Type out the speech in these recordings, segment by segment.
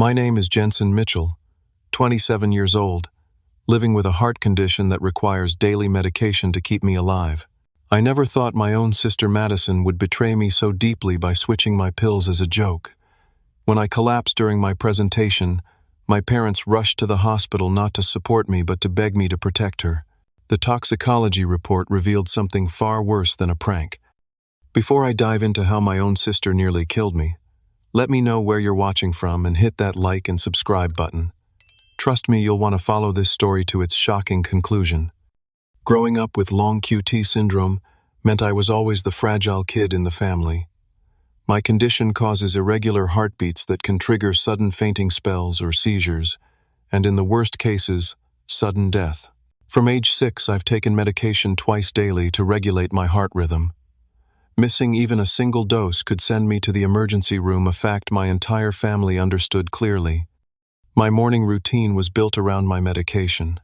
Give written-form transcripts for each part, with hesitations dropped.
My name is Jensen Mitchell, 27 years old, living with a heart condition that requires daily medication to keep me alive. I never thought my own sister Madison would betray me so deeply by switching my pills as a joke. When I collapsed during my presentation, my parents rushed to the hospital not to support me but to beg me to protect her. The toxicology report revealed something far worse than a prank. Before I dive into how my own sister nearly killed me, let me know where you're watching from and hit that like and subscribe button. Trust me, you'll want to follow this story to its shocking conclusion. Growing up with long QT syndrome meant I was always the fragile kid in the family. My condition causes irregular heartbeats that can trigger sudden fainting spells or seizures, and in the worst cases, sudden death. From age 6, I've taken medication twice daily to regulate my heart rhythm. Missing even a single dose could send me to the emergency room, a fact my entire family understood clearly. My morning routine was built around my medication.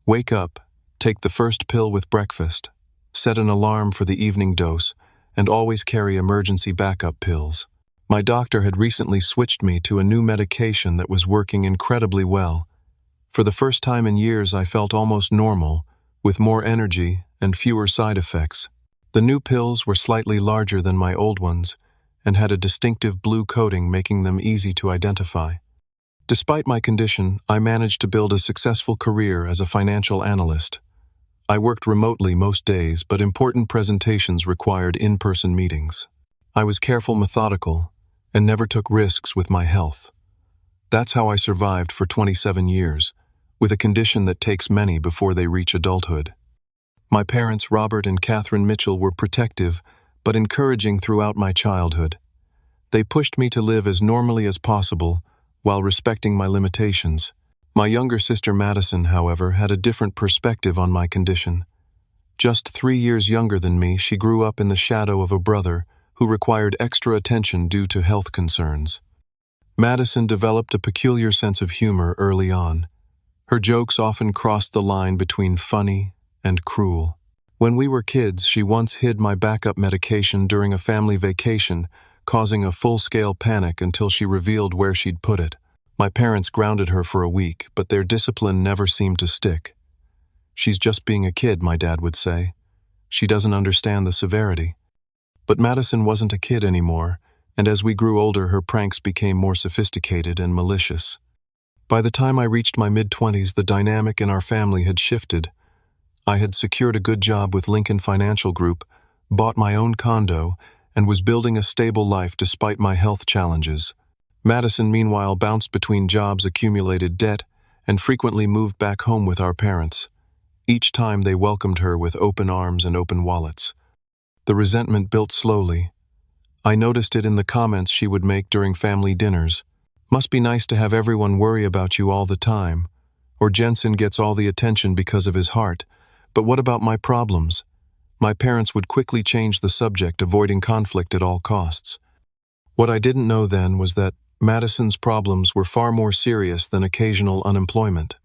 Wake up, take the first pill with breakfast, set an alarm for the evening dose, and always carry emergency backup pills. My doctor had recently switched me to a new medication that was working incredibly well. For the first time in years, I felt almost normal, with more energy and fewer side effects. The new pills were slightly larger than my old ones and had a distinctive blue coating, making them easy to identify. Despite my condition, I managed to build a successful career as a financial analyst. I worked remotely most days, but important presentations required in-person meetings. I was careful, methodical, and never took risks with my health. That's how I survived for 27 years, with a condition that takes many before they reach adulthood. My parents, Robert and Catherine Mitchell, were protective but encouraging throughout my childhood. They pushed me to live as normally as possible while respecting my limitations. My younger sister Madison, however, had a different perspective on my condition. Just 3 years younger than me, she grew up in the shadow of a brother who required extra attention due to health concerns. Madison developed a peculiar sense of humor early on. Her jokes often crossed the line between funny and cruel. When we were kids, she once hid my backup medication during a family vacation, causing a full-scale panic until she revealed where she'd put it. My parents grounded her for a week, but their discipline never seemed to stick. "She's just being a kid," my dad would say. "She doesn't understand the severity." But Madison wasn't a kid anymore, and as we grew older, her pranks became more sophisticated and malicious. By the time I reached my mid-20s, the dynamic in our family had shifted. I had secured a good job with Lincoln Financial Group, bought my own condo, and was building a stable life despite my health challenges. Madison, meanwhile, bounced between jobs, accumulated debt, and frequently moved back home with our parents. Each time they welcomed her with open arms and open wallets. The resentment built slowly. I noticed it in the comments she would make during family dinners. "Must be nice to have everyone worry about you all the time." Or "Jensen gets all the attention because of his heart. But what about my problems?" My parents would quickly change the subject, avoiding conflict at all costs. What I didn't know then was that Madison's problems were far more serious than occasional unemployment.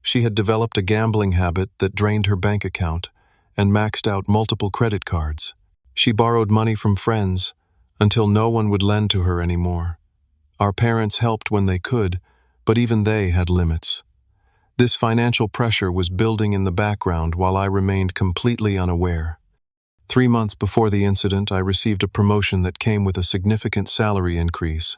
She had developed a gambling habit that drained her bank account and maxed out multiple credit cards. She borrowed money from friends until no one would lend to her anymore. Our parents helped when they could, but even they had limits. This financial pressure was building in the background while I remained completely unaware. 3 months before the incident, I received a promotion that came with a significant salary increase.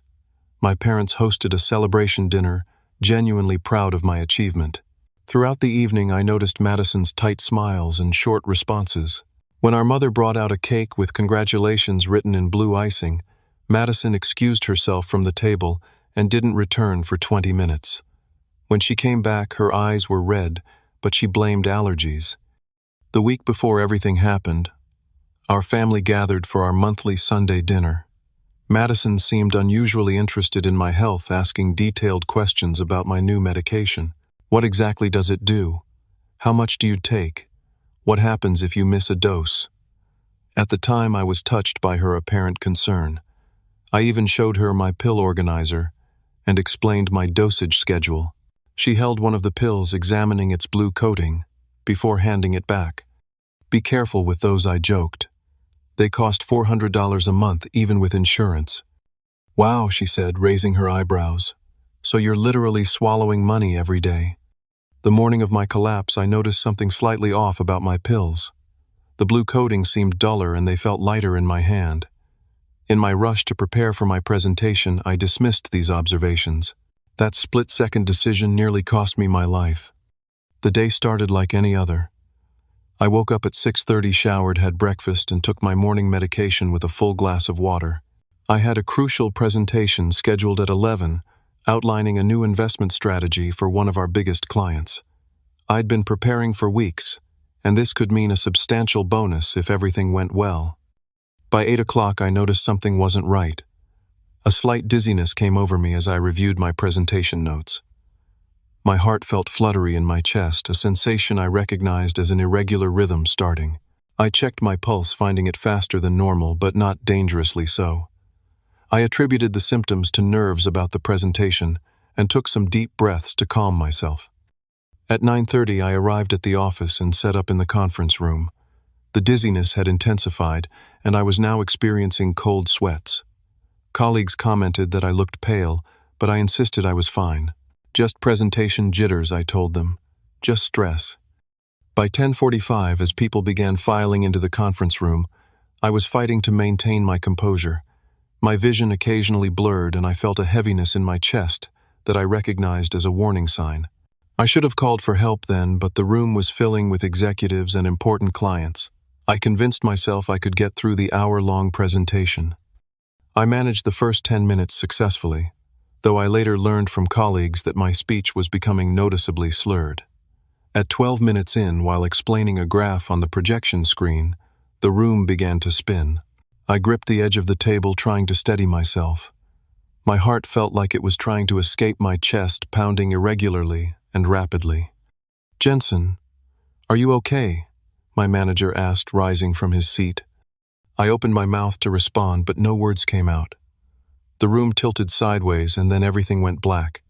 My parents hosted a celebration dinner, genuinely proud of my achievement. Throughout the evening, I noticed Madison's tight smiles and short responses. When our mother brought out a cake with congratulations written in blue icing, Madison excused herself from the table and didn't return for 20 minutes. When she came back, her eyes were red, but she blamed allergies. The week before everything happened, our family gathered for our monthly Sunday dinner. Madison seemed unusually interested in my health, asking detailed questions about my new medication. "What exactly does it do? How much do you take? What happens if you miss a dose?" At the time, I was touched by her apparent concern. I even showed her my pill organizer and explained my dosage schedule. She held one of the pills, examining its blue coating, before handing it back. "Be careful with those," I joked. "They cost $400 a month, even with insurance." "Wow," she said, raising her eyebrows. So you're literally swallowing money every day. The morning of my collapse, I noticed something slightly off about my pills. The blue coating seemed duller and they felt lighter in my hand. In my rush to prepare for my presentation, I dismissed these observations. That split-second decision nearly cost me my life. The day started like any other. I woke up at 6:30, showered, had breakfast, and took my morning medication with a full glass of water. I had a crucial presentation scheduled at 11, outlining a new investment strategy for one of our biggest clients. I'd been preparing for weeks, and this could mean a substantial bonus if everything went well. By 8 o'clock, I noticed something wasn't right. A slight dizziness came over me as I reviewed my presentation notes. My heart felt fluttery in my chest, a sensation I recognized as an irregular rhythm starting. I checked my pulse, finding it faster than normal, but not dangerously so. I attributed the symptoms to nerves about the presentation and took some deep breaths to calm myself. At 9:30, I arrived at the office and set up in the conference room. The dizziness had intensified, and I was now experiencing cold sweats. Colleagues commented that I looked pale, but I insisted I was fine. Just presentation jitters, I told them. Just stress. By 10:45, as people began filing into the conference room, I was fighting to maintain my composure. My vision occasionally blurred, and I felt a heaviness in my chest that I recognized as a warning sign. I should have called for help then, but the room was filling with executives and important clients. I convinced myself I could get through the hour-long presentation. I managed the first 10 minutes successfully, though I later learned from colleagues that my speech was becoming noticeably slurred. At 12 minutes in, while explaining a graph on the projection screen, the room began to spin. I gripped the edge of the table, trying to steady myself. My heart felt like it was trying to escape my chest, pounding irregularly and rapidly. "Jensen, are you okay?" my manager asked, rising from his seat. I opened my mouth to respond, but no words came out. The room tilted sideways, and then everything went black.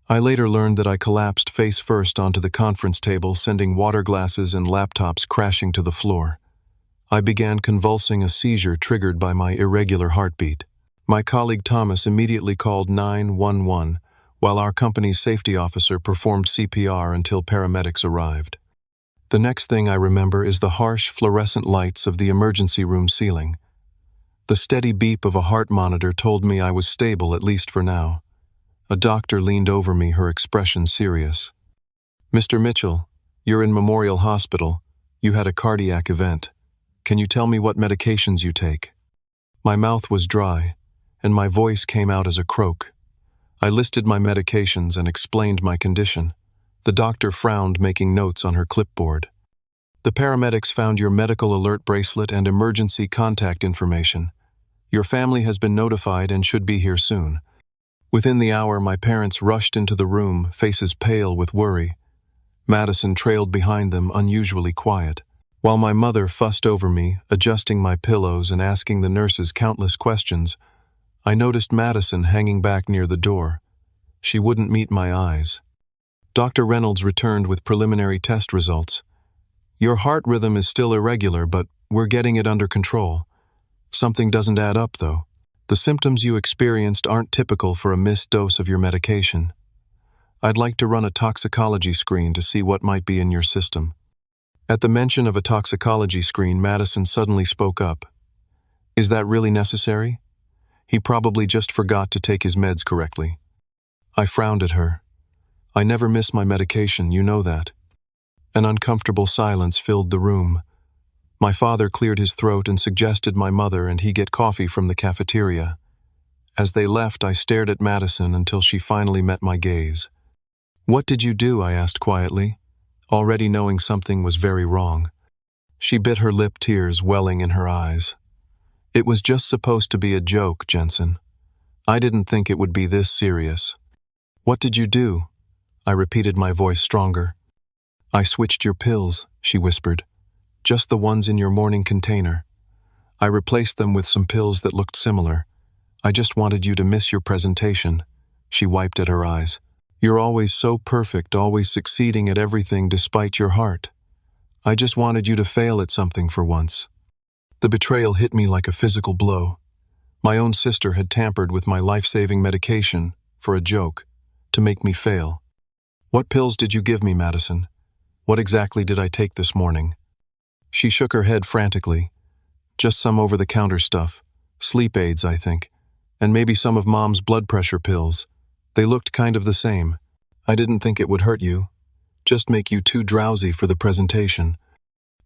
I later learned that I collapsed face first onto the conference table, sending water glasses and laptops crashing to the floor. I began convulsing, a seizure triggered by my irregular heartbeat. My colleague Thomas immediately called 911, while our company's safety officer performed CPR until paramedics arrived. The next thing I remember is the harsh fluorescent lights of the emergency room ceiling. The steady beep of a heart monitor told me I was stable, at least for now. A doctor leaned over me, her expression serious. "Mr. Mitchell, you're in Memorial Hospital. You had a cardiac event. Can you tell me what medications you take?" My mouth was dry, and my voice came out as a croak. I listed my medications and explained my condition. The doctor frowned, making notes on her clipboard. "The paramedics found your medical alert bracelet and emergency contact information. Your family has been notified and should be here soon." Within the hour, my parents rushed into the room, faces pale with worry. Madison trailed behind them, unusually quiet. While my mother fussed over me, adjusting my pillows and asking the nurses countless questions, I noticed Madison hanging back near the door. She wouldn't meet my eyes. Dr. Reynolds returned with preliminary test results. "Your heart rhythm is still irregular, but we're getting it under control. Something doesn't add up, though. The symptoms you experienced aren't typical for a missed dose of your medication. I'd like to run a toxicology screen to see what might be in your system." At the mention of a toxicology screen, Madison suddenly spoke up. "Is that really necessary? He probably just forgot to take his meds correctly." I frowned at her. "I never miss my medication, you know that." An uncomfortable silence filled the room. My father cleared his throat and suggested my mother and he get coffee from the cafeteria. As they left, I stared at Madison until she finally met my gaze. "What did you do?" I asked quietly, already knowing something was very wrong. She bit her lip, tears welling in her eyes. "It was just supposed to be a joke, Jensen. I didn't think it would be this serious." "What did you do?" I repeated, my voice stronger. "I switched your pills," she whispered. "Just the ones in your morning container. I replaced them with some pills that looked similar. I just wanted you to miss your presentation." She wiped at her eyes. "You're always so perfect, always succeeding at everything despite your heart. I just wanted you to fail at something for once." The betrayal hit me like a physical blow. My own sister had tampered with my life-saving medication for a joke. to make me fail. What pills did you give me, Madison? What exactly did I take this morning? She shook her head frantically. Just some over-the-counter stuff. Sleep aids, I think. And maybe some of Mom's blood pressure pills. They looked kind of the same. I didn't think it would hurt you. Just make you too drowsy for the presentation.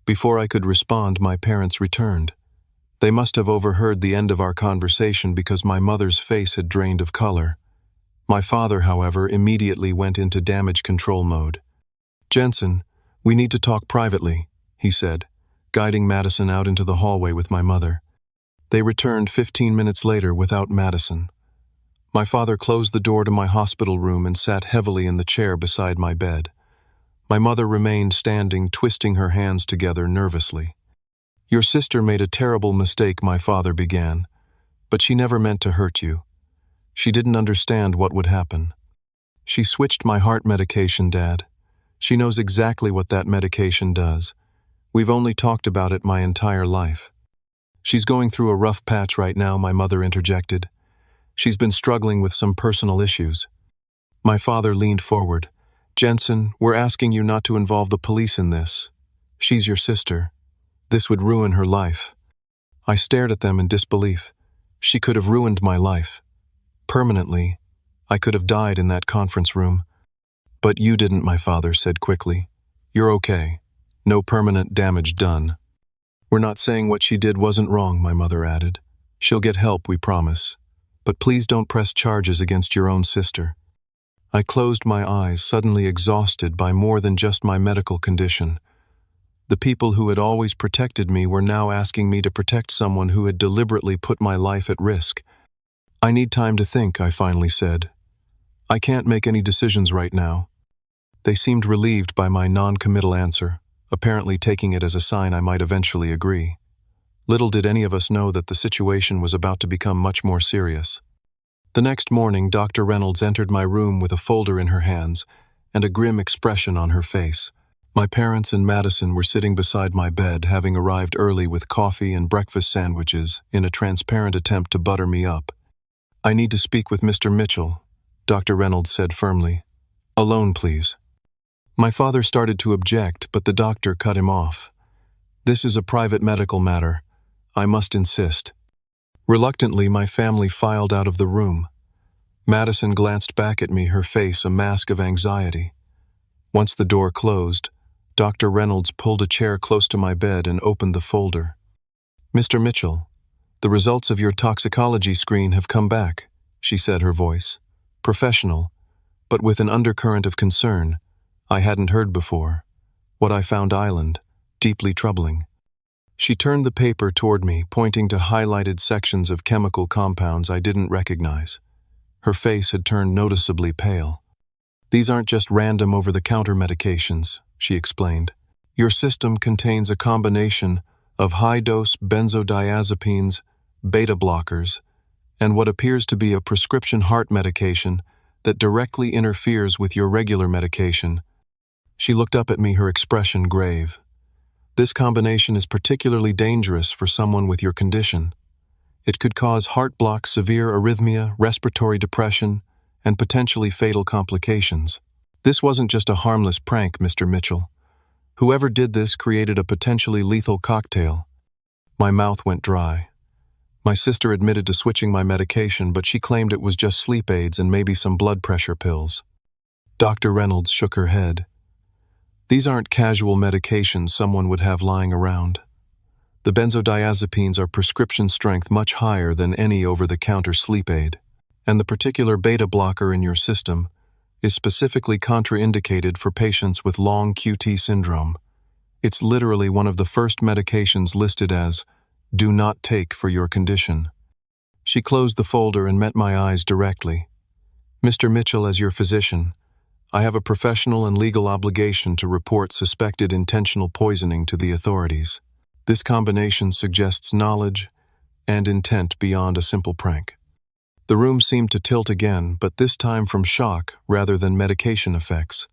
Before I could respond, my parents returned. They must have overheard the end of our conversation because my mother's face had drained of color. My father, however, immediately went into damage control mode. "Jensen, we need to talk privately," he said, guiding Madison out into the hallway with my mother. They returned 15 minutes later without Madison. My father closed the door to my hospital room and sat heavily in the chair beside my bed. My mother remained standing, twisting her hands together nervously. "Your sister made a terrible mistake," my father began, "but she never meant to hurt you. She didn't understand what would happen. She switched my heart medication, Dad. She knows exactly what that medication does. We've only talked about it my entire life." "She's going through a rough patch right now," my mother interjected. "She's been struggling with some personal issues." My father leaned forward. "Jensen, we're asking you not to involve the police in this. She's your sister. This would ruin her life." I stared at them in disbelief. She could have ruined my life. Permanently. I could have died in that conference room. "But you didn't," my father said quickly. "You're okay. No permanent damage done." "We're not saying what she did wasn't wrong," my mother added. "She'll get help, we promise. But please don't press charges against your own sister." I closed my eyes, suddenly exhausted by more than just my medical condition. The people who had always protected me were now asking me to protect someone who had deliberately put my life at risk. "I need time to think," I finally said. "I can't make any decisions right now." They seemed relieved by my non-committal answer, apparently taking it as a sign I might eventually agree. Little did any of us know that the situation was about to become much more serious. The next morning, Dr. Reynolds entered my room with a folder in her hands and a grim expression on her face. My parents and Madison were sitting beside my bed, having arrived early with coffee and breakfast sandwiches in a transparent attempt to butter me up. "I need to speak with Mr. Mitchell," Dr. Reynolds said firmly. "Alone, please." My father started to object, but the doctor cut him off. "This is a private medical matter. I must insist." Reluctantly, my family filed out of the room. Madison glanced back at me, her face a mask of anxiety. Once the door closed, Dr. Reynolds pulled a chair close to my bed and opened the folder. "Mr. Mitchell, the results of your toxicology screen have come back," she said, her voice professional, but with an undercurrent of concern I hadn't heard before. What I found island, deeply troubling. She turned the paper toward me, pointing to highlighted sections of chemical compounds I didn't recognize. Her face had turned noticeably pale. "These aren't just random over-the-counter medications," she explained. "Your system contains a combination of high-dose benzodiazepines, beta blockers, and what appears to be a prescription heart medication that directly interferes with your regular medication." She looked up at me, her expression grave. "This combination is particularly dangerous for someone with your condition. It could cause heart block, severe arrhythmia, respiratory depression, and potentially fatal complications. This wasn't just a harmless prank, Mr. Mitchell. Whoever did this created a potentially lethal cocktail." My mouth went dry. My sister admitted to switching my medication, but she claimed it was just sleep aids and maybe some blood pressure pills. Dr. Reynolds shook her head. "These aren't casual medications someone would have lying around. The benzodiazepines are prescription strength, much higher than any over-the-counter sleep aid. And the particular beta blocker in your system is specifically contraindicated for patients with long QT syndrome. It's literally one of the first medications listed as "do not take for your condition." She closed the folder and met my eyes directly. "Mr. Mitchell, as your physician, I have a professional and legal obligation to report suspected intentional poisoning to the authorities. This combination suggests knowledge and intent beyond a simple prank." The room seemed to tilt again, but this time from shock rather than medication effects.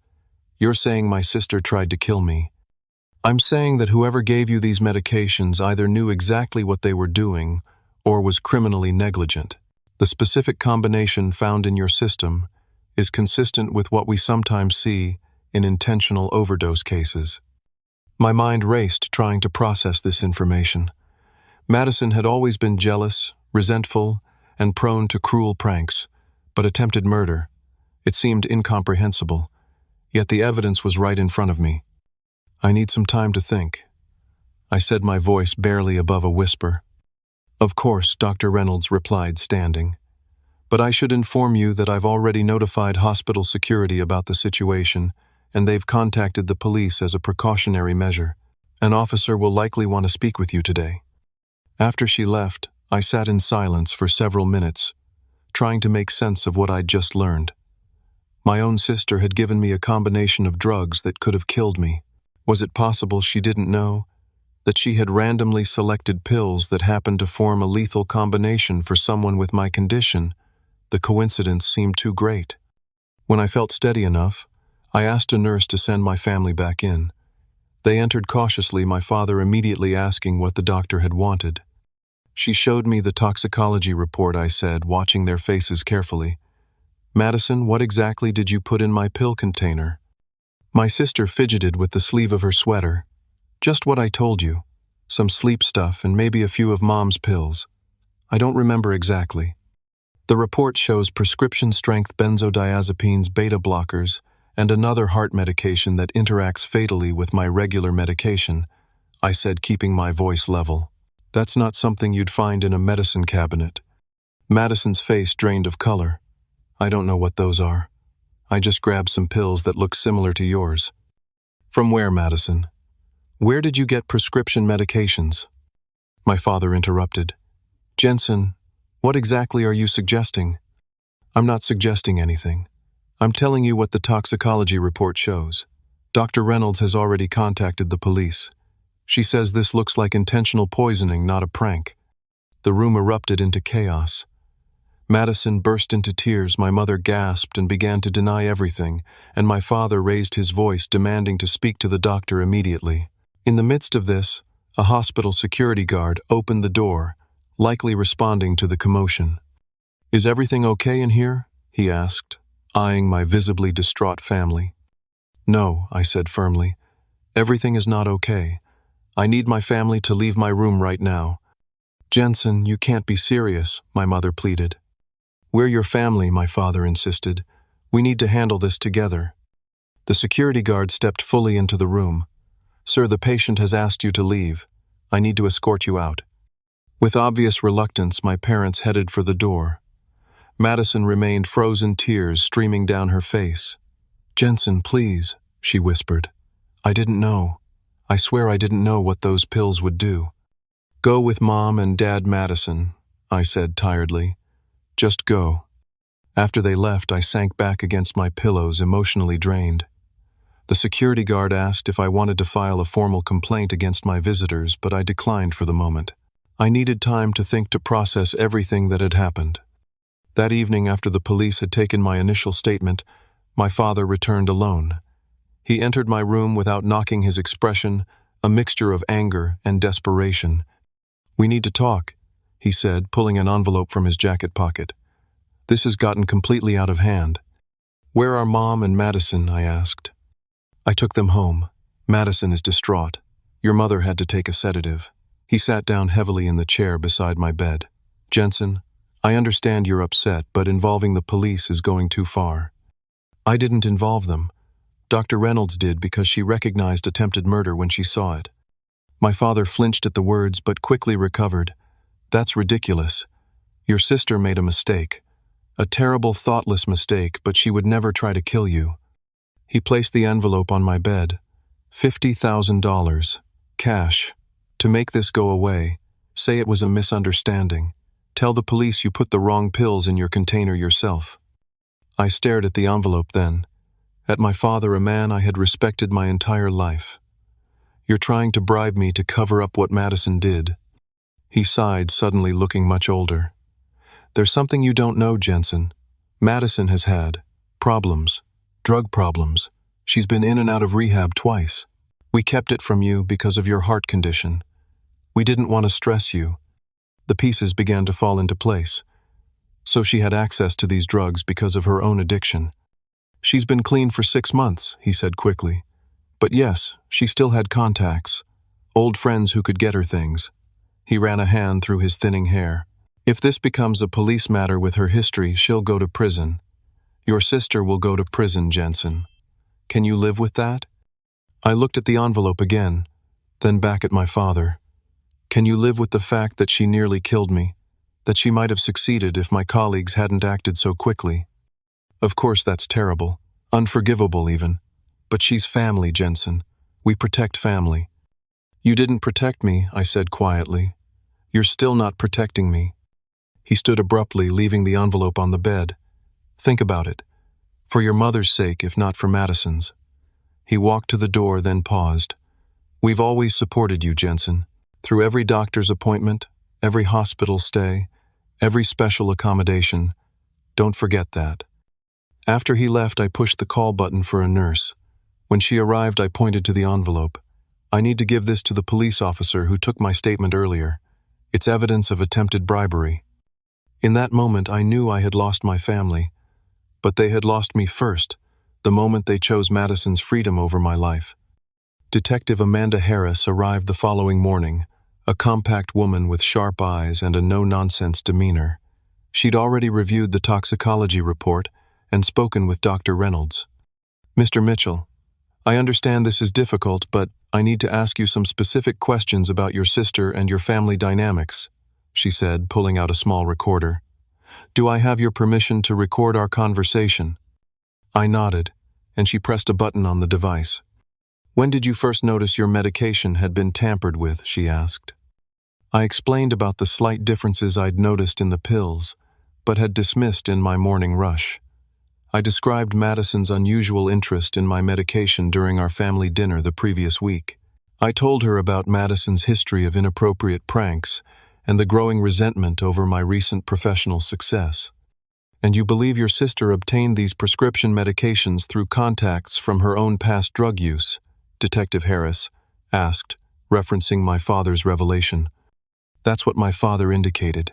"You're saying my sister tried to kill me?" "I'm saying that whoever gave you these medications either knew exactly what they were doing or was criminally negligent. The specific combination found in your system is consistent with what we sometimes see in intentional overdose cases. My mind raced trying to process this information. Madison had always been jealous, resentful, and prone to cruel pranks, but attempted murder. It seemed incomprehensible, yet the evidence was right in front of me. I need some time to think, I said, my voice barely above a whisper. Of course, Dr. Reynolds replied, standing. But I should inform you that I've already notified hospital security about the situation, and they've contacted the police as a precautionary measure. An officer will likely want to speak with you today. After she left, I sat in silence for several minutes, trying to make sense of what I'd just learned. My own sister had given me a combination of drugs that could have killed me. Was it possible she didn't know that she had randomly selected pills that happened to form a lethal combination for someone with my condition? The coincidence seemed too great. When I felt steady enough, I asked a nurse to send my family back in. They entered cautiously, my father immediately asking what the doctor had wanted. She showed me the toxicology report, I said, watching their faces carefully. Madison, what exactly did you put in my pill container? My sister fidgeted with the sleeve of her sweater. Just what I told you. Some sleep stuff and maybe a few of Mom's pills. I don't remember exactly. The report shows prescription-strength benzodiazepines, beta blockers, and another heart medication that interacts fatally with my regular medication, I said, keeping my voice level. That's not something you'd find in a medicine cabinet. Madison's face drained of color. I don't know what those are. I just grabbed some pills that look similar to yours. From where, Madison? Where did you get prescription medications? My father interrupted. Jensen, what exactly are you suggesting? I'm not suggesting anything. I'm telling you what the toxicology report shows. Dr. Reynolds has already contacted the police. She says this looks like intentional poisoning, not a prank. The room erupted into chaos. Madison burst into tears, my mother gasped and began to deny everything, and my father raised his voice, demanding to speak to the doctor immediately. In the midst of this, a hospital security guard opened the door, likely responding to the commotion. Is everything okay in here? He asked, eyeing my visibly distraught family. No, I said firmly. Everything is not okay. I need my family to leave my room right now. Jensen, you can't be serious, my mother pleaded. We're your family, my father insisted. We need to handle this together. The security guard stepped fully into the room. Sir, the patient has asked you to leave. I need to escort you out. With obvious reluctance, my parents headed for the door. Madison remained frozen, tears streaming down her face. Jensen, please, she whispered. I didn't know. I swear I didn't know what those pills would do. Go with Mom and Dad, Madison, I said tiredly. Just go. After they left, I sank back against my pillows, emotionally drained. The security guard asked if I wanted to file a formal complaint against my visitors, but I declined for the moment. I needed time to think, to process everything that had happened. That evening, after the police had taken my initial statement, my father returned alone. He entered my room without knocking, his expression a mixture of anger and desperation. We need to talk, he said, pulling an envelope from his jacket pocket. This has gotten completely out of hand. Where are Mom and Madison? I asked. I took them home. Madison is distraught. Your mother had to take a sedative. He sat down heavily in the chair beside my bed. Jensen, I understand you're upset, but involving the police is going too far. I didn't involve them. Dr. Reynolds did, because she recognized attempted murder when she saw it. My father flinched at the words, but quickly recovered. That's ridiculous. Your sister made a mistake. A terrible, thoughtless mistake, but she would never try to kill you. He placed the envelope on my bed. $50,000. Cash. To make this go away, say it was a misunderstanding. Tell the police you put the wrong pills in your container yourself. I stared at the envelope then. At my father, a man I had respected my entire life. You're trying to bribe me to cover up what Madison did. He sighed, suddenly looking much older. There's something you don't know, Jensen. Madison has had problems, drug problems. She's been in and out of rehab twice. We kept it from you because of your heart condition. We didn't want to stress you. The pieces began to fall into place. So she had access to these drugs because of her own addiction. She's been clean for 6 months, he said quickly. But yes, she still had contacts, old friends who could get her things. He ran a hand through his thinning hair. If this becomes a police matter with her history, she'll go to prison. Your sister will go to prison, Jensen. Can you live with that? I looked at the envelope again, then back at my father. Can you live with the fact that she nearly killed me? That she might have succeeded if my colleagues hadn't acted so quickly? Of course that's terrible, unforgivable even. But she's family, Jensen. We protect family. You didn't protect me, I said quietly. You're still not protecting me. He stood abruptly, leaving the envelope on the bed. Think about it. For your mother's sake, if not for Madison's. He walked to the door, then paused. We've always supported you, Jensen. Through every doctor's appointment, every hospital stay, every special accommodation. Don't forget that. After he left, I pushed the call button for a nurse. When she arrived, I pointed to the envelope. I need to give this to the police officer who took my statement earlier. It's evidence of attempted bribery. In that moment, I knew I had lost my family. But they had lost me first, the moment they chose Madison's freedom over my life. Detective Amanda Harris arrived the following morning, a compact woman with sharp eyes and a no-nonsense demeanor. She'd already reviewed the toxicology report and spoken with Dr. Reynolds. Mr. Mitchell, I understand this is difficult, but I need to ask you some specific questions about your sister and your family dynamics, she said, pulling out a small recorder. Do I have your permission to record our conversation? I nodded, and she pressed a button on the device. When did you first notice your medication had been tampered with, she asked. I explained about the slight differences I'd noticed in the pills, but had dismissed in my morning rush. I described Madison's unusual interest in my medication during our family dinner the previous week. I told her about Madison's history of inappropriate pranks and the growing resentment over my recent professional success. And you believe your sister obtained these prescription medications through contacts from her own past drug use? Detective Harris asked, referencing my father's revelation. That's what my father indicated.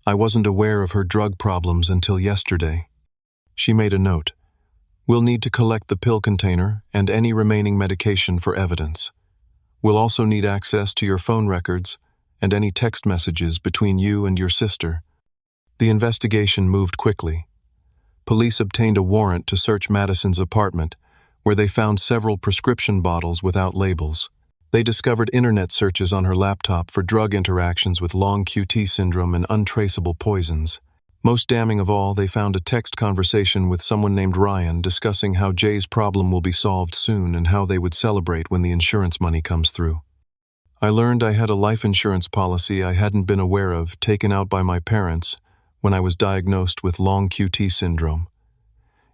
I wasn't aware of her drug problems until yesterday. She made a note. We'll need to collect the pill container and any remaining medication for evidence. We'll also need access to your phone records and any text messages between you and your sister. The investigation moved quickly. Police obtained a warrant to search Madison's apartment, where they found several prescription bottles without labels. They discovered internet searches on her laptop for drug interactions with long QT syndrome and untraceable poisons. Most damning of all, they found a text conversation with someone named Ryan discussing how Jay's problem will be solved soon and how they would celebrate when the insurance money comes through. I learned I had a life insurance policy I hadn't been aware of, taken out by my parents when I was diagnosed with long QT syndrome.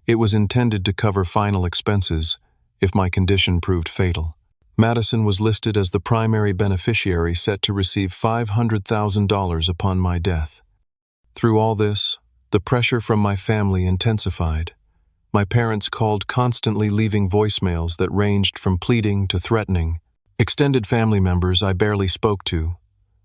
It was intended to cover final expenses if my condition proved fatal. Madison was listed as the primary beneficiary, set to receive $500,000 upon my death. Through all this, the pressure from my family intensified. My parents called constantly, leaving voicemails that ranged from pleading to threatening. Extended family members I barely spoke to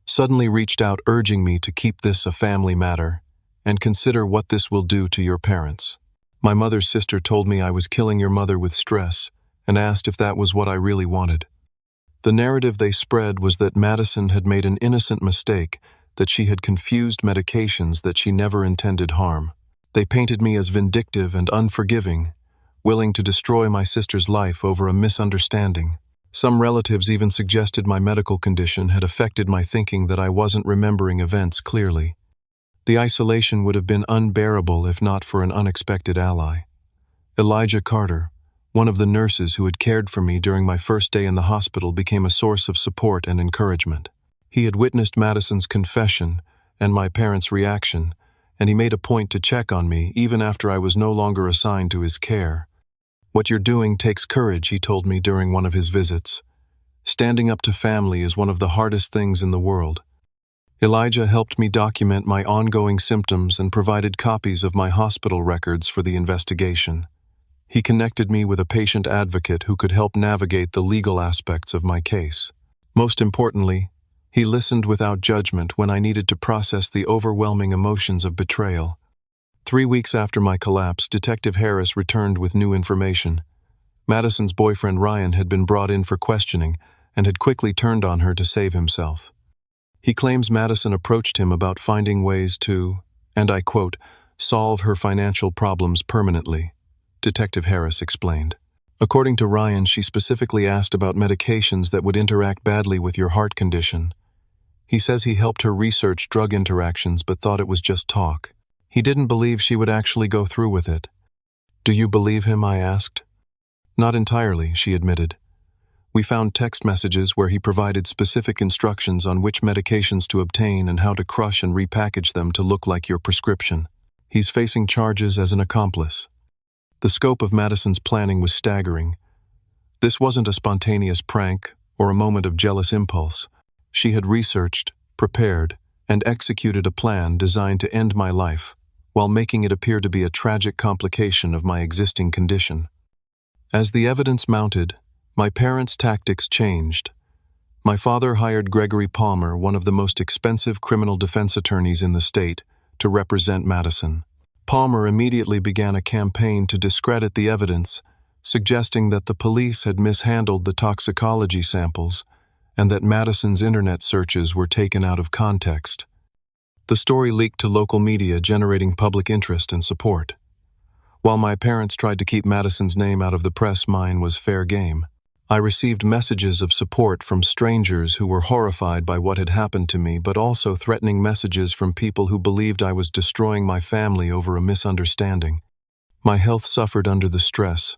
suddenly reached out, urging me to keep this a family matter and consider what this will do to your parents. My mother's sister told me I was killing your mother with stress and asked if that was what I really wanted. The narrative they spread was that Madison had made an innocent mistake, that she had confused medications, that she never intended harm. They painted me as vindictive and unforgiving, willing to destroy my sister's life over a misunderstanding. Some relatives even suggested my medical condition had affected my thinking, that I wasn't remembering events clearly. The isolation would have been unbearable if not for an unexpected ally. Elijah Carter, one of the nurses who had cared for me during my first day in the hospital, became a source of support and encouragement. He had witnessed Madison's confession and my parents' reaction, and he made a point to check on me even after I was no longer assigned to his care. What you're doing takes courage, he told me during one of his visits. Standing up to family is one of the hardest things in the world. Elijah helped me document my ongoing symptoms and provided copies of my hospital records for the investigation. He connected me with a patient advocate who could help navigate the legal aspects of my case. Most importantly, he listened without judgment when I needed to process the overwhelming emotions of betrayal. 3 weeks after my collapse, Detective Harris returned with new information. Madison's boyfriend Ryan had been brought in for questioning and had quickly turned on her to save himself. He claims Madison approached him about finding ways to, and I quote, solve her financial problems permanently, Detective Harris explained. According to Ryan, she specifically asked about medications that would interact badly with your heart condition. He says he helped her research drug interactions but thought it was just talk. He didn't believe she would actually go through with it. Do you believe him? I asked. Not entirely, she admitted. We found text messages where he provided specific instructions on which medications to obtain and how to crush and repackage them to look like your prescription. He's facing charges as an accomplice. The scope of Madison's planning was staggering. This wasn't a spontaneous prank or a moment of jealous impulse. She had researched, prepared, and executed a plan designed to end my life, while making it appear to be a tragic complication of my existing condition. As the evidence mounted, my parents' tactics changed. My father hired Gregory Palmer, one of the most expensive criminal defense attorneys in the state, to represent Madison. Palmer immediately began a campaign to discredit the evidence, suggesting that the police had mishandled the toxicology samples and that Madison's internet searches were taken out of context. The story leaked to local media, generating public interest and support. While my parents tried to keep Madison's name out of the press, mine was fair game. I received messages of support from strangers who were horrified by what had happened to me, but also threatening messages from people who believed I was destroying my family over a misunderstanding. My health suffered under the stress.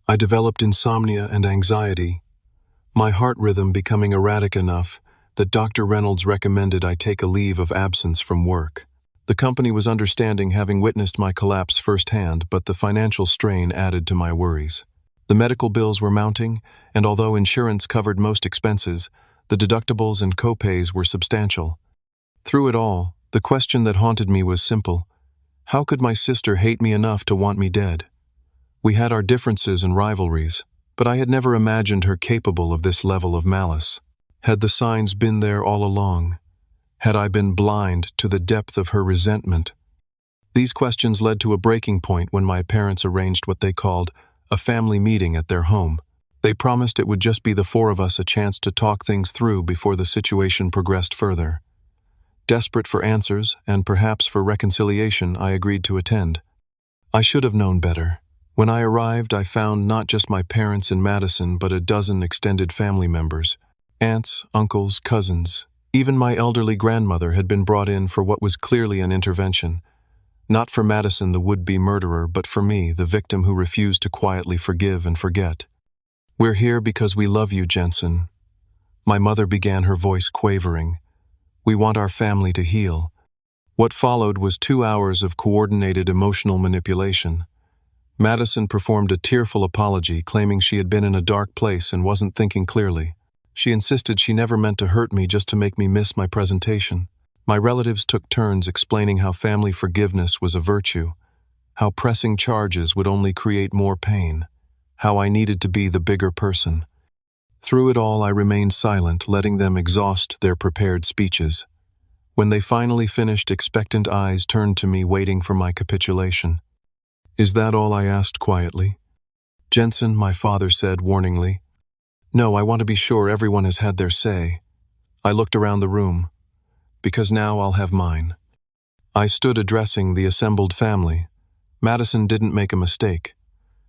I developed insomnia and anxiety, my heart rhythm becoming erratic enough that Dr. Reynolds recommended I take a leave of absence from work. The company was understanding, having witnessed my collapse firsthand, but the financial strain added to my worries. The medical bills were mounting, and although insurance covered most expenses, the deductibles and copays were substantial. Through it all, the question that haunted me was simple. How could my sister hate me enough to want me dead? We had our differences and rivalries, but I had never imagined her capable of this level of malice. Had the signs been there all along? Had I been blind to the depth of her resentment? These questions led to a breaking point when my parents arranged what they called a family meeting at their home. They promised it would just be the four of us, a chance to talk things through before the situation progressed further. Desperate for answers, and perhaps for reconciliation, I agreed to attend. I should have known better. When I arrived, I found not just my parents and Madison, but a dozen extended family members. Aunts, uncles, cousins, even my elderly grandmother had been brought in for what was clearly an intervention. Not for Madison, the would-be murderer, but for me, the victim who refused to quietly forgive and forget. We're here because we love you, Jensen. My mother began, her voice quavering. We want our family to heal. What followed was 2 hours of coordinated emotional manipulation. Madison performed a tearful apology, claiming she had been in a dark place and wasn't thinking clearly. She insisted she never meant to hurt me, just to make me miss my presentation. My relatives took turns explaining how family forgiveness was a virtue, how pressing charges would only create more pain, how I needed to be the bigger person. Through it all, I remained silent, letting them exhaust their prepared speeches. When they finally finished, expectant eyes turned to me, waiting for my capitulation. Is that all? I asked quietly. Jensen, my father said warningly. No, I want to be sure everyone has had their say. I looked around the room. Because now I'll have mine. I stood addressing the assembled family. Madison didn't make a mistake.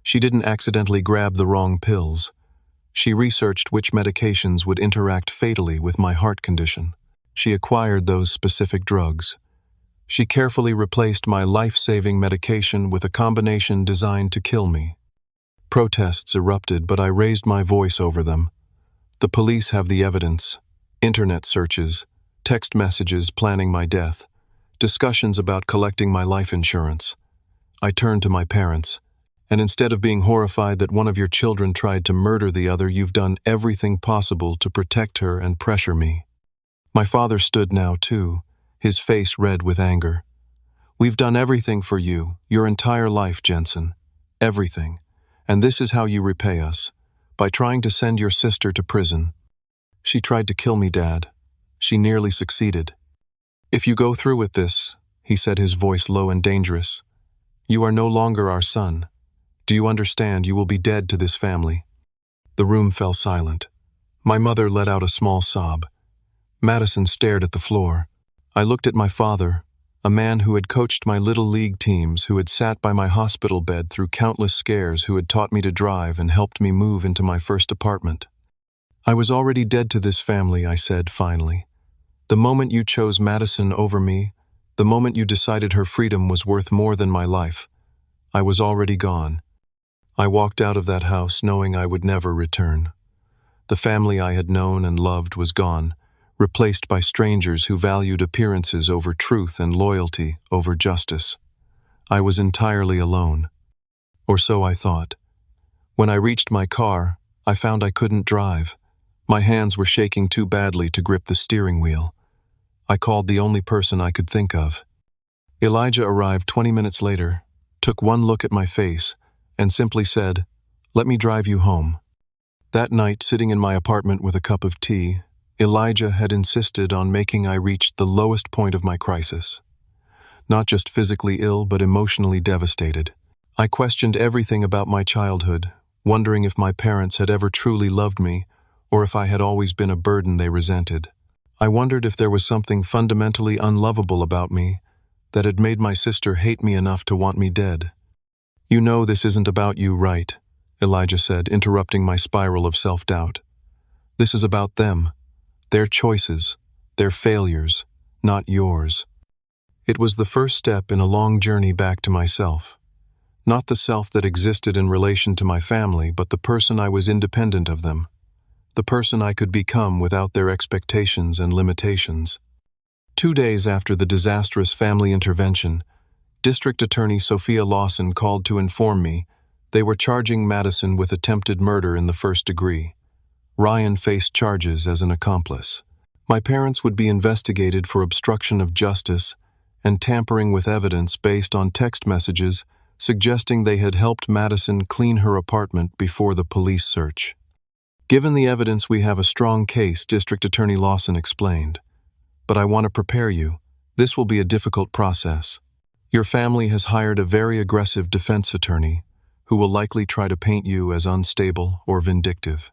She didn't accidentally grab the wrong pills. She researched which medications would interact fatally with my heart condition. She acquired those specific drugs. She carefully replaced my life-saving medication with a combination designed to kill me. Protests erupted, but I raised my voice over them. The police have the evidence. Internet searches, text messages planning my death, discussions about collecting my life insurance. I turned to my parents, and instead of being horrified that one of your children tried to murder the other, you've done everything possible to protect her and pressure me. My father stood now too, his face red with anger. We've done everything for you, your entire life, Jensen. Everything. And this is how you repay us, by trying to send your sister to prison. She tried to kill me, Dad. She nearly succeeded. If you go through with this, he said, his voice low and dangerous. "You are no longer our son. Do you understand you will be dead to this family?" The room fell silent. My mother let out a small sob. Madison stared at the floor. I looked at my father, a man who had coached my little league teams, who had sat by my hospital bed through countless scares, who had taught me to drive and helped me move into my first apartment. "I was already dead to this family," I said finally. "The moment you chose Madison over me, the moment you decided her freedom was worth more than my life, I was already gone." I walked out of that house knowing I would never return. The family I had known and loved was gone, replaced by strangers who valued appearances over truth and loyalty over justice. I was entirely alone. Or so I thought. When I reached my car, I found I couldn't drive. My hands were shaking too badly to grip the steering wheel. I called the only person I could think of. Elijah arrived 20 minutes later, took one look at my face, and simply said, "Let me drive you home." That night, sitting in my apartment with a cup of tea, Elijah had insisted on making I reach the lowest point of my crisis. Not just physically ill, but emotionally devastated. I questioned everything about my childhood, wondering if my parents had ever truly loved me, or if I had always been a burden they resented. I wondered if there was something fundamentally unlovable about me that had made my sister hate me enough to want me dead. "You know this isn't about you, right?" Elijah said, interrupting my spiral of self-doubt. "This is about them, their choices, their failures, not yours." It was the first step in a long journey back to myself. Not the self that existed in relation to my family, but the person I was independent of them. The person I could become without their expectations and limitations. 2 days after the disastrous family intervention, District Attorney Sophia Lawson called to inform me they were charging Madison with attempted murder in the first degree. Ryan faced charges as an accomplice. My parents would be investigated for obstruction of justice and tampering with evidence based on text messages suggesting they had helped Madison clean her apartment before the police search. "Given the evidence, we have a strong case," District Attorney Lawson explained. "But I want to prepare you. This will be a difficult process. Your family has hired a very aggressive defense attorney who will likely try to paint you as unstable or vindictive."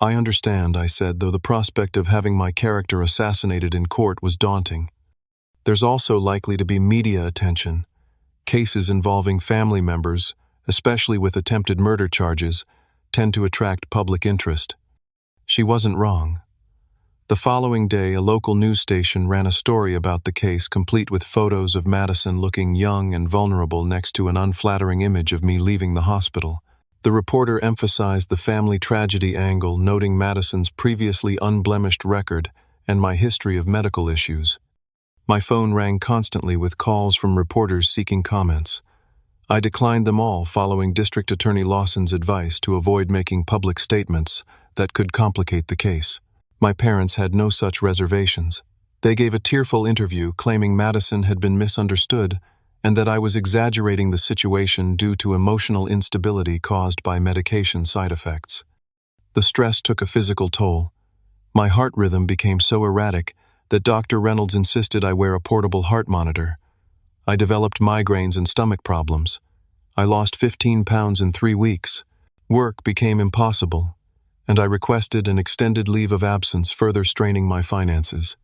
"I understand," I said, though the prospect of having my character assassinated in court was daunting. "There's also likely to be media attention. Cases involving family members, especially with attempted murder charges, tend to attract public interest." She wasn't wrong. The following day, a local news station ran a story about the case, complete with photos of Madison looking young and vulnerable next to an unflattering image of me leaving the hospital. The reporter emphasized the family tragedy angle, noting Madison's previously unblemished record and my history of medical issues. My phone rang constantly with calls from reporters seeking comments. I declined them all, following District Attorney Lawson's advice to avoid making public statements that could complicate the case. My parents had no such reservations. They gave a tearful interview claiming Madison had been misunderstood and that I was exaggerating the situation due to emotional instability caused by medication side effects. The stress took a physical toll. My heart rhythm became so erratic that Dr. Reynolds insisted I wear a portable heart monitor. I developed migraines and stomach problems. I lost 15 pounds in 3 weeks. Work became impossible, and I requested an extended leave of absence, further straining my finances.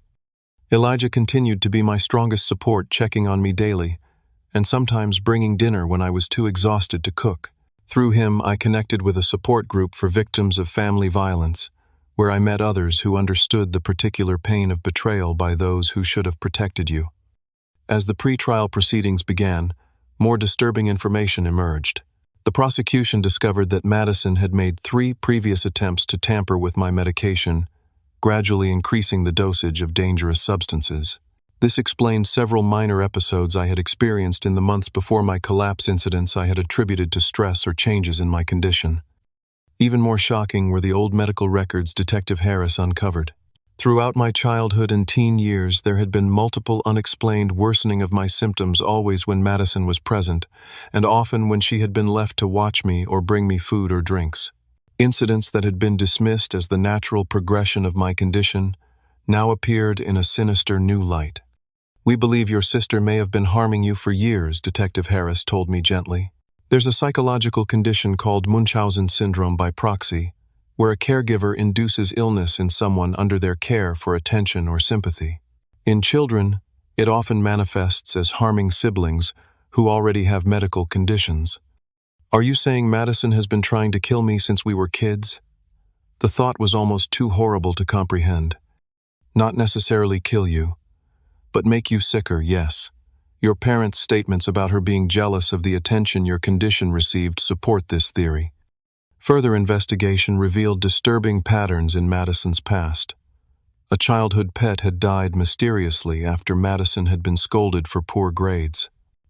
Elijah continued to be my strongest support, checking on me daily, and sometimes bringing dinner when I was too exhausted to cook. Through him, I connected with a support group for victims of family violence, where I met others who understood the particular pain of betrayal by those who should have protected you. As the pre-trial proceedings began, more disturbing information emerged. The prosecution discovered that Madison had made 3 previous attempts to tamper with my medication, gradually increasing the dosage of dangerous substances. This explained several minor episodes I had experienced in the months before my collapse incidents I had attributed to stress or changes in my condition. Even more shocking were the old medical records Detective Harris uncovered. Throughout my childhood and teen years, there had been multiple unexplained worsening of my symptoms, always when Madison was present, and often when she had been left to watch me or bring me food or drinks. Incidents that had been dismissed as the natural progression of my condition now appeared in a sinister new light. We believe your sister may have been harming you for years, Detective Harris told me gently. There's a psychological condition called Munchausen syndrome by proxy, where a caregiver induces illness in someone under their care for attention or sympathy. In children, it often manifests as harming siblings who already have medical conditions. Are you saying Madison has been trying to kill me since we were kids? The thought was almost too horrible to comprehend. Not necessarily kill you, but make you sicker, yes. Your parents' statements about her being jealous of the attention your condition received support this theory. Further investigation revealed disturbing patterns in Madison's past. A childhood pet had died mysteriously after Madison had been scolded for poor grades.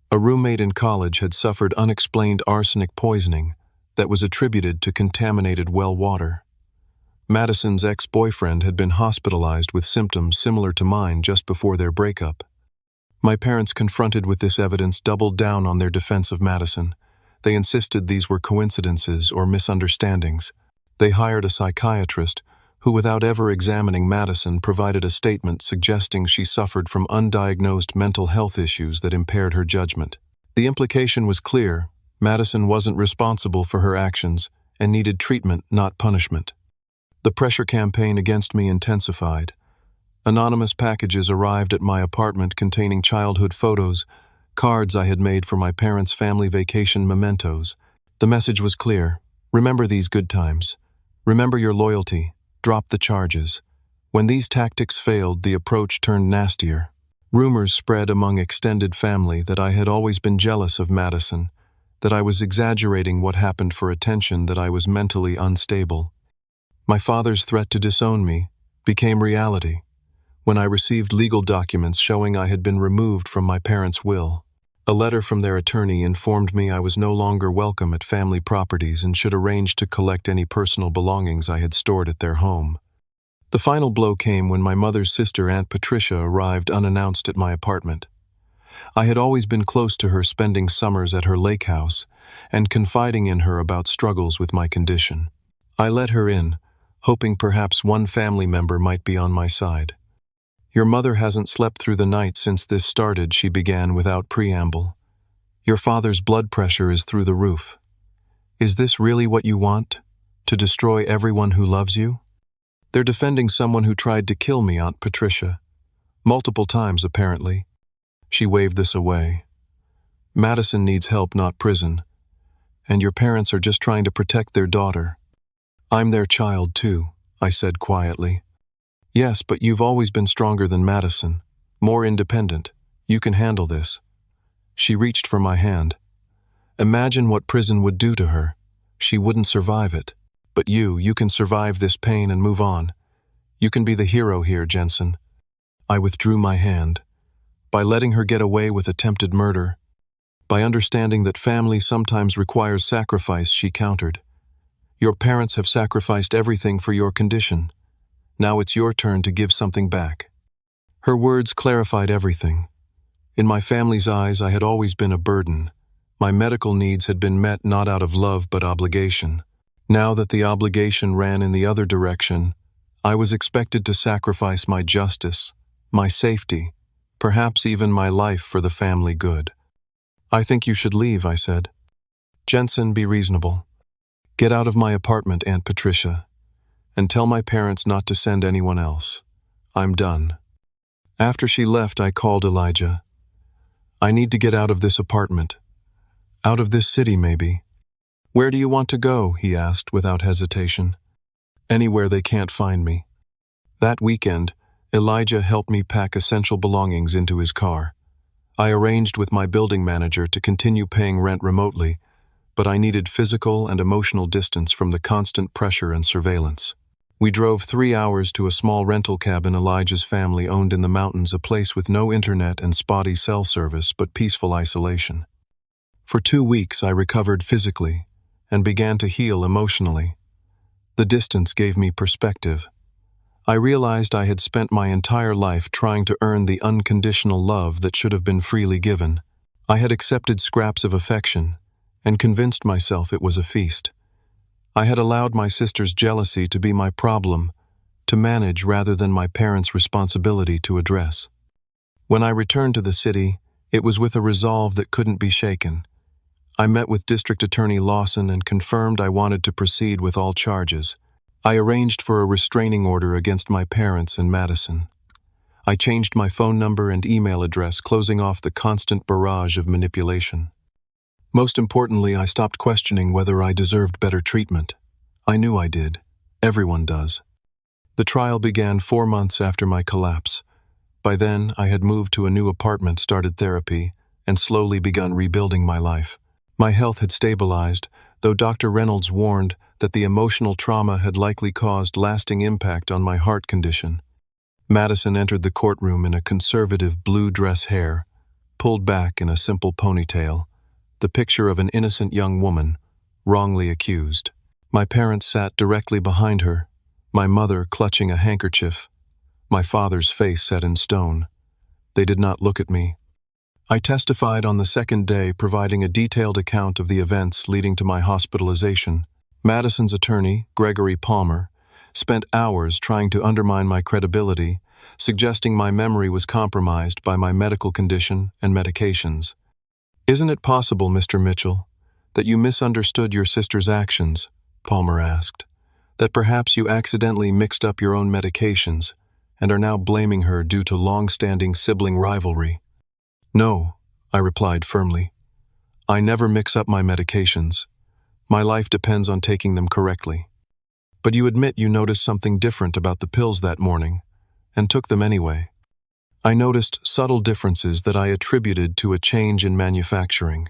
A roommate in college had suffered unexplained arsenic poisoning that was attributed to contaminated well water. Madison's ex-boyfriend had been hospitalized with symptoms similar to mine just before their breakup. My parents, confronted with this evidence, doubled down on their defense of Madison. They insisted these were coincidences or misunderstandings. They hired a psychiatrist who, without ever examining Madison, provided a statement suggesting she suffered from undiagnosed mental health issues that impaired her judgment. The implication was clear: Madison wasn't responsible for her actions and needed treatment, not punishment. The pressure campaign against me intensified. Anonymous packages arrived at my apartment containing childhood photos, cards I had made for my parents' family vacation mementos. The message was clear: remember these good times. Remember your loyalty. Drop the charges. When these tactics failed, the approach turned nastier. Rumors spread among extended family that I had always been jealous of Madison, that I was exaggerating what happened for attention, that I was mentally unstable. My father's threat to disown me became reality when I received legal documents showing I had been removed from my parents' will. A letter from their attorney informed me I was no longer welcome at family properties and should arrange to collect any personal belongings I had stored at their home. The final blow came when my mother's sister, Aunt Patricia, arrived unannounced at my apartment. I had always been close to her, spending summers at her lake house and confiding in her about struggles with my condition. I let her in, hoping perhaps one family member might be on my side. Your mother hasn't slept through the night since this started, she began without preamble. Your father's blood pressure is through the roof. Is this really what you want? To destroy everyone who loves you? They're defending someone who tried to kill me, Aunt Patricia. Multiple times, apparently. She waved this away. Madison needs help, not prison. And your parents are just trying to protect their daughter. I'm their child, too, I said quietly. Yes, but you've always been stronger than Madison, more independent. You can handle this. She reached for my hand. Imagine what prison would do to her. She wouldn't survive it. But you can survive this pain and move on. You can be the hero here, Jensen. I withdrew my hand. By letting her get away with attempted murder, by understanding that family sometimes requires sacrifice, she countered. Your parents have sacrificed everything for your condition. Now it's your turn to give something back. Her words clarified everything. In my family's eyes, I had always been a burden. My medical needs had been met not out of love but obligation. Now that the obligation ran in the other direction, I was expected to sacrifice my justice, my safety, perhaps even my life for the family good. I think you should leave, I said. Jensen, be reasonable. Get out of my apartment, Aunt Patricia. And tell my parents not to send anyone else. I'm done. After she left, I called Elijah. I need to get out of this apartment. Out of this city, maybe. Where do you want to go? He asked without hesitation. Anywhere they can't find me. That weekend, Elijah helped me pack essential belongings into his car. I arranged with my building manager to continue paying rent remotely, but I needed physical and emotional distance from the constant pressure and surveillance. We drove 3 hours to a small rental cabin Elijah's family owned in the mountains, a place with no internet and spotty cell service but peaceful isolation. For 2 weeks I recovered physically and began to heal emotionally. The distance gave me perspective. I realized I had spent my entire life trying to earn the unconditional love that should have been freely given. I had accepted scraps of affection and convinced myself it was a feast. I had allowed my sister's jealousy to be my problem, to manage rather than my parents' responsibility to address. When I returned to the city, it was with a resolve that couldn't be shaken. I met with District Attorney Lawson and confirmed I wanted to proceed with all charges. I arranged for a restraining order against my parents and Madison. I changed my phone number and email address, closing off the constant barrage of manipulation. Most importantly, I stopped questioning whether I deserved better treatment. I knew I did. Everyone does. The trial began 4 months after my collapse. By then, I had moved to a new apartment, started therapy, and slowly begun rebuilding my life. My health had stabilized, though Dr. Reynolds warned that the emotional trauma had likely caused lasting impact on my heart condition. Madison entered the courtroom in a conservative blue dress hair, pulled back in a simple ponytail, the picture of an innocent young woman, wrongly accused. My parents sat directly behind her, my mother clutching a handkerchief, my father's face set in stone. They did not look at me. I testified on the second day, providing a detailed account of the events leading to my hospitalization. Madison's attorney, Gregory Palmer, spent hours trying to undermine my credibility, suggesting my memory was compromised by my medical condition and medications. "Isn't it possible, Mr. Mitchell, that you misunderstood your sister's actions?" Palmer asked. "That perhaps you accidentally mixed up your own medications and are now blaming her due to long-standing sibling rivalry?" "No," I replied firmly. "I never mix up my medications. My life depends on taking them correctly. But you admit you noticed something different about the pills that morning, and took them anyway." I noticed subtle differences that I attributed to a change in manufacturing.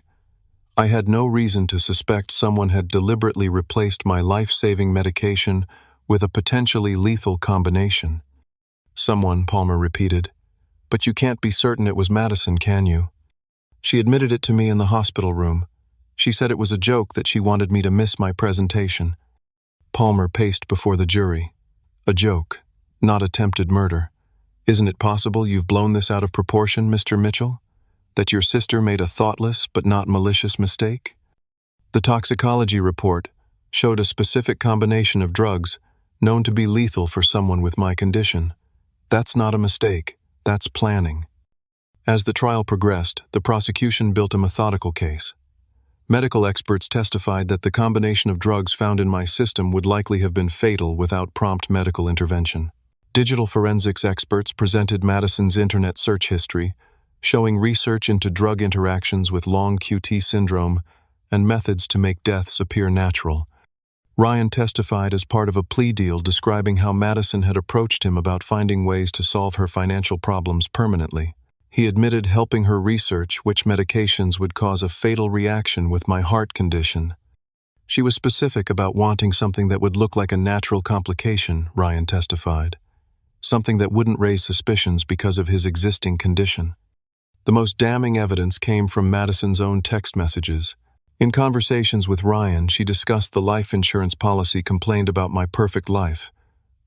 I had no reason to suspect someone had deliberately replaced my life-saving medication with a potentially lethal combination. "Someone," Palmer repeated. "But you can't be certain it was Madison, can you? She admitted it to me in the hospital room. She said it was a joke that she wanted me to miss my presentation." Palmer paced before the jury. "A joke, not attempted murder. Isn't it possible you've blown this out of proportion, Mr. Mitchell? That your sister made a thoughtless but not malicious mistake? The toxicology report showed a specific combination of drugs known to be lethal for someone with my condition. That's not a mistake. That's planning." As the trial progressed, the prosecution built a methodical case. Medical experts testified that the combination of drugs found in my system would likely have been fatal without prompt medical intervention. Digital forensics experts presented Madison's internet search history, showing research into drug interactions with long QT syndrome and methods to make deaths appear natural. Ryan testified as part of a plea deal describing how Madison had approached him about finding ways to solve her financial problems permanently. He admitted helping her research which medications would cause a fatal reaction with my heart condition. She was specific about wanting something that would look like a natural complication, Ryan testified. Something that wouldn't raise suspicions because of his existing condition. The most damning evidence came from Madison's own text messages. In conversations with Ryan, she discussed the life insurance policy, complained about my perfect life,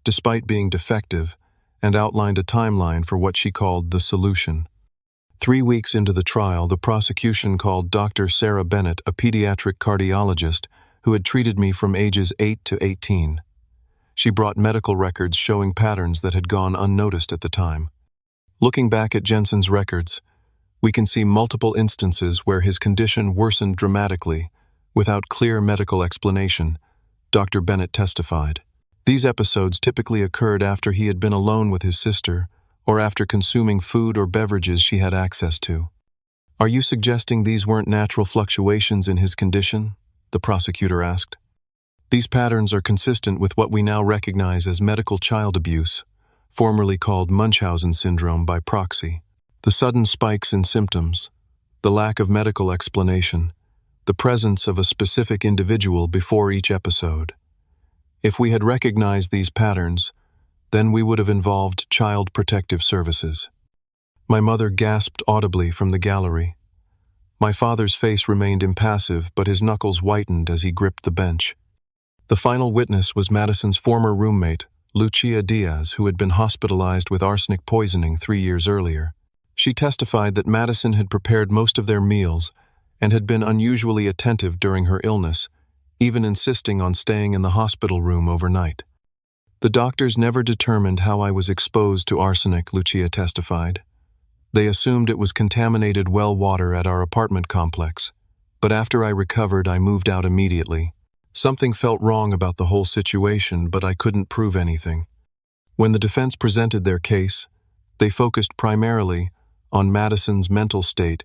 despite being defective, and outlined a timeline for what she called the solution. 3 weeks into the trial, the prosecution called Dr. Sarah Bennett, a pediatric cardiologist who had treated me from ages 8 to 18. She brought medical records showing patterns that had gone unnoticed at the time. Looking back at Jensen's records, we can see multiple instances where his condition worsened dramatically, without clear medical explanation, Dr. Bennett testified. These episodes typically occurred after he had been alone with his sister, or after consuming food or beverages she had access to. "Are you suggesting these weren't natural fluctuations in his condition?" the prosecutor asked. "These patterns are consistent with what we now recognize as medical child abuse, formerly called Munchausen syndrome by proxy. The sudden spikes in symptoms, the lack of medical explanation, the presence of a specific individual before each episode. If we had recognized these patterns, then we would have involved Child Protective Services." My mother gasped audibly from the gallery. My father's face remained impassive, but his knuckles whitened as he gripped the bench. The final witness was Madison's former roommate, Lucia Diaz, who had been hospitalized with arsenic poisoning 3 years earlier. She testified that Madison had prepared most of their meals and had been unusually attentive during her illness, even insisting on staying in the hospital room overnight. "The doctors never determined how I was exposed to arsenic," Lucia testified. They assumed it was contaminated well water at our apartment complex, but after I recovered, I moved out immediately. Something felt wrong about the whole situation, but I couldn't prove anything. When the defense presented their case, they focused primarily on Madison's mental state,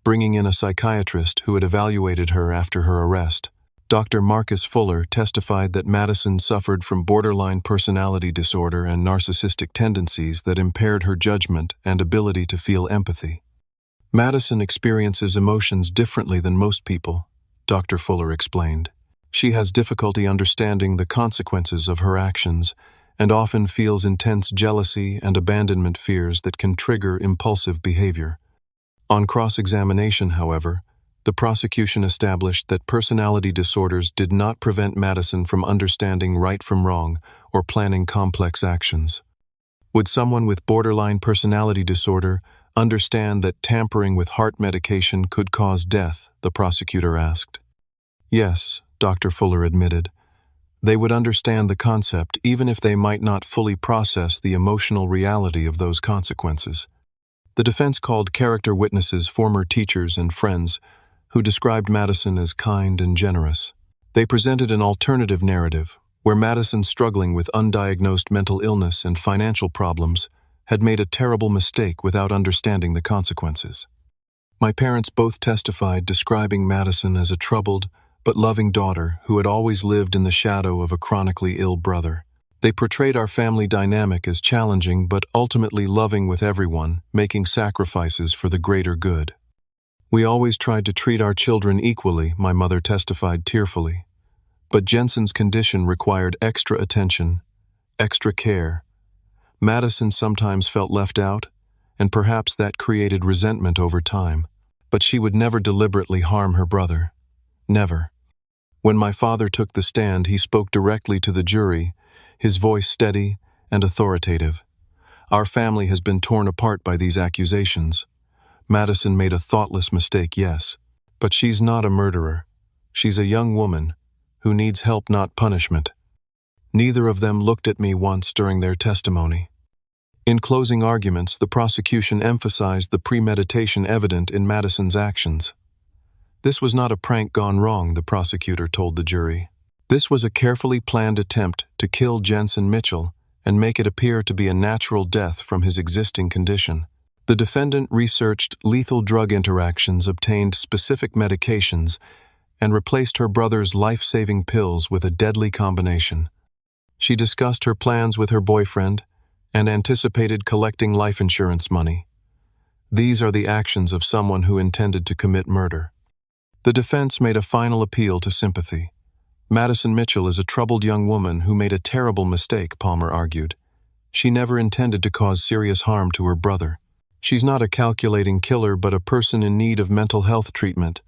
bringing in a psychiatrist who had evaluated her after her arrest. Dr. Marcus Fuller testified that Madison suffered from borderline personality disorder and narcissistic tendencies that impaired her judgment and ability to feel empathy. Madison experiences emotions differently than most people, Dr. Fuller explained. She has difficulty understanding the consequences of her actions and often feels intense jealousy and abandonment fears that can trigger impulsive behavior. On cross-examination, however, the prosecution established that personality disorders did not prevent Madison from understanding right from wrong or planning complex actions. Would someone with borderline personality disorder understand that tampering with heart medication could cause death? The prosecutor asked. Yes, Dr. Fuller admitted. They would understand the concept even if they might not fully process the emotional reality of those consequences. The defense called character witnesses former teachers and friends who described Madison as kind and generous. They presented an alternative narrative where Madison, struggling with undiagnosed mental illness and financial problems, had made a terrible mistake without understanding the consequences. My parents both testified, describing Madison as a troubled but loving daughter who had always lived in the shadow of a chronically ill brother. They portrayed our family dynamic as challenging but ultimately loving with everyone, making sacrifices for the greater good. We always tried to treat our children equally, my mother testified tearfully. But Jensen's condition required extra attention, extra care. Madison sometimes felt left out, and perhaps that created resentment over time. But she would never deliberately harm her brother. Never. When my father took the stand, he spoke directly to the jury, his voice steady and authoritative. Our family has been torn apart by these accusations. Madison made a thoughtless mistake, yes, but she's not a murderer. She's a young woman who needs help, not punishment. Neither of them looked at me once during their testimony. In closing arguments, the prosecution emphasized the premeditation evident in Madison's actions. This was not a prank gone wrong, the prosecutor told the jury. This was a carefully planned attempt to kill Jensen Mitchell and make it appear to be a natural death from his existing condition. The defendant researched lethal drug interactions, obtained specific medications, and replaced her brother's life-saving pills with a deadly combination. She discussed her plans with her boyfriend and anticipated collecting life insurance money. These are the actions of someone who intended to commit murder. The defense made a final appeal to sympathy. Madison Mitchell is a troubled young woman who made a terrible mistake, Palmer argued. She never intended to cause serious harm to her brother. She's not a calculating killer, but a person in need of mental health treatment.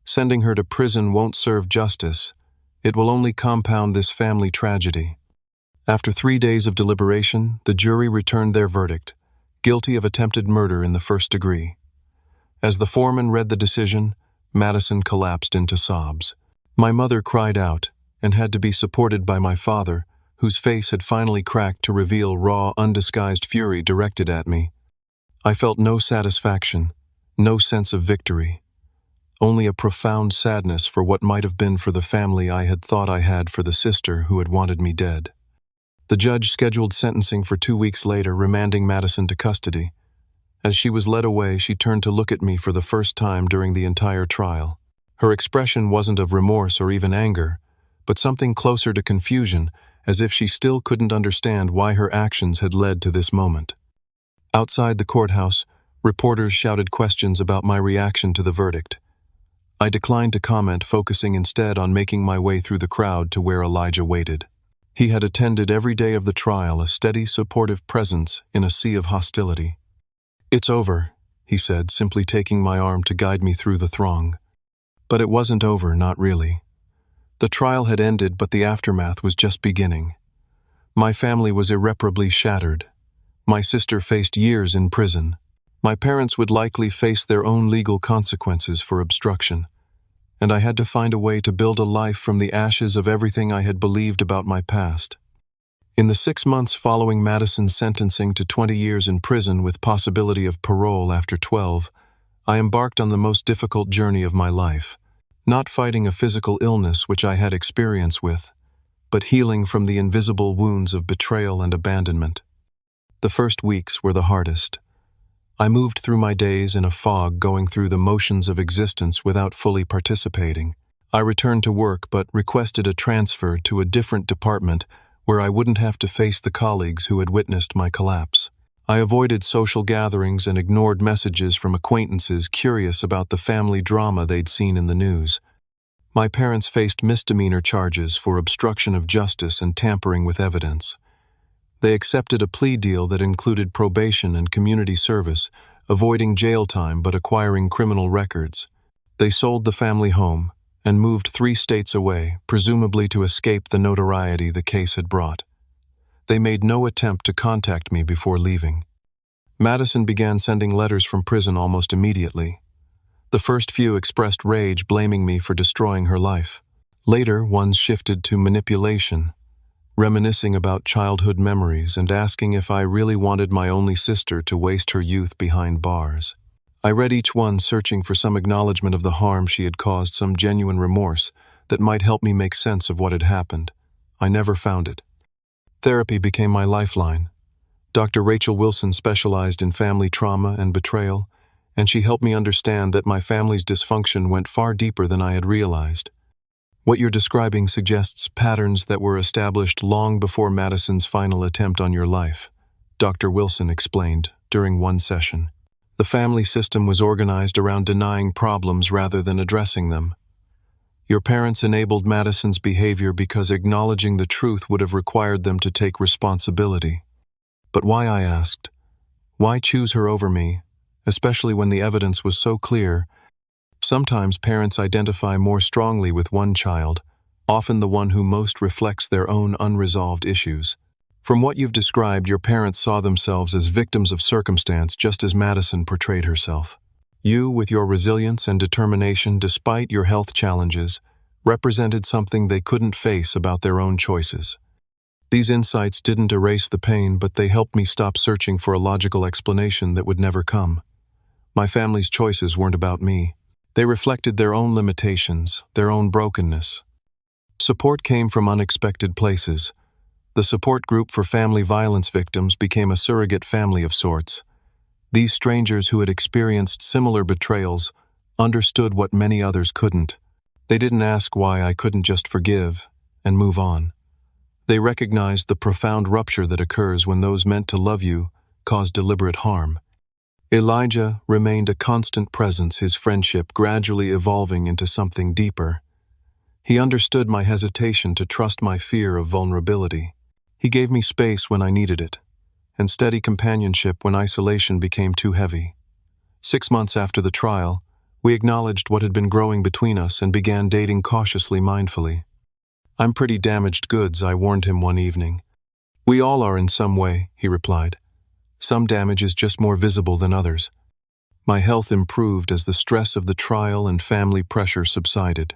Sending her to prison won't serve justice. It will only compound this family tragedy. After 3 days of deliberation, the jury returned their verdict, guilty of attempted murder in the first degree. As the foreman read the decision, Madison collapsed into sobs. My mother cried out and had to be supported by my father, whose face had finally cracked to reveal raw, undisguised fury directed at me. I felt no satisfaction, no sense of victory, only a profound sadness for what might have been for the family I had thought I had for the sister who had wanted me dead. The judge scheduled sentencing for 2 weeks later, remanding Madison to custody. As she was led away, she turned to look at me for the first time during the entire trial. Her expression wasn't of remorse or even anger, but something closer to confusion, as if she still couldn't understand why her actions had led to this moment. Outside the courthouse, reporters shouted questions about my reaction to the verdict. I declined to comment, focusing instead on making my way through the crowd to where Elijah waited. He had attended every day of the trial, a steady, supportive presence in a sea of hostility. "It's over," he said, simply taking my arm to guide me through the throng. But it wasn't over, not really. The trial had ended, but the aftermath was just beginning. My family was irreparably shattered. My sister faced years in prison. My parents would likely face their own legal consequences for obstruction. And I had to find a way to build a life from the ashes of everything I had believed about my past. In the 6 months following Madison's sentencing to 20 years in prison with possibility of parole after 12, I embarked on the most difficult journey of my life, not fighting a physical illness which I had experience with, but healing from the invisible wounds of betrayal and abandonment. The first weeks were the hardest. I moved through my days in a fog, going through the motions of existence without fully participating. I returned to work but requested a transfer to a different department where I wouldn't have to face the colleagues who had witnessed my collapse. I avoided social gatherings and ignored messages from acquaintances curious about the family drama they'd seen in the news. My parents faced misdemeanor charges for obstruction of justice and tampering with evidence. They accepted a plea deal that included probation and community service, avoiding jail time but acquiring criminal records. They sold the family home and moved 3 states away, presumably to escape the notoriety the case had brought. They made no attempt to contact me before leaving. Madison began sending letters from prison almost immediately. The first few expressed rage, blaming me for destroying her life. Later, ones shifted to manipulation, reminiscing about childhood memories and asking if I really wanted my only sister to waste her youth behind bars. I read each one searching for some acknowledgement of the harm she had caused, some genuine remorse that might help me make sense of what had happened. I never found it. Therapy became my lifeline. Dr. Rachel Wilson specialized in family trauma and betrayal, and she helped me understand that my family's dysfunction went far deeper than I had realized. What you're describing suggests patterns that were established long before Madison's final attempt on your life, Dr. Wilson explained during one session. The family system was organized around denying problems rather than addressing them. Your parents enabled Madison's behavior because acknowledging the truth would have required them to take responsibility. But why, I asked? Why choose her over me, especially when the evidence was so clear? Sometimes parents identify more strongly with one child, often the one who most reflects their own unresolved issues. From what you've described, your parents saw themselves as victims of circumstance, just as Madison portrayed herself. You, with your resilience and determination despite your health challenges, represented something they couldn't face about their own choices. These insights didn't erase the pain, but they helped me stop searching for a logical explanation that would never come. My family's choices weren't about me. They reflected their own limitations, their own brokenness. Support came from unexpected places. The support group for family violence victims became a surrogate family of sorts. These strangers who had experienced similar betrayals understood what many others couldn't. They didn't ask why I couldn't just forgive and move on. They recognized the profound rupture that occurs when those meant to love you cause deliberate harm. Elijah remained a constant presence, his friendship gradually evolving into something deeper. He understood my hesitation to trust my fear of vulnerability. He gave me space when I needed it, and steady companionship when isolation became too heavy. 6 months after the trial, we acknowledged what had been growing between us and began dating cautiously, mindfully. "I'm pretty damaged goods," I warned him one evening. "We all are in some way," he replied. "Some damage is just more visible than others." My health improved as the stress of the trial and family pressure subsided.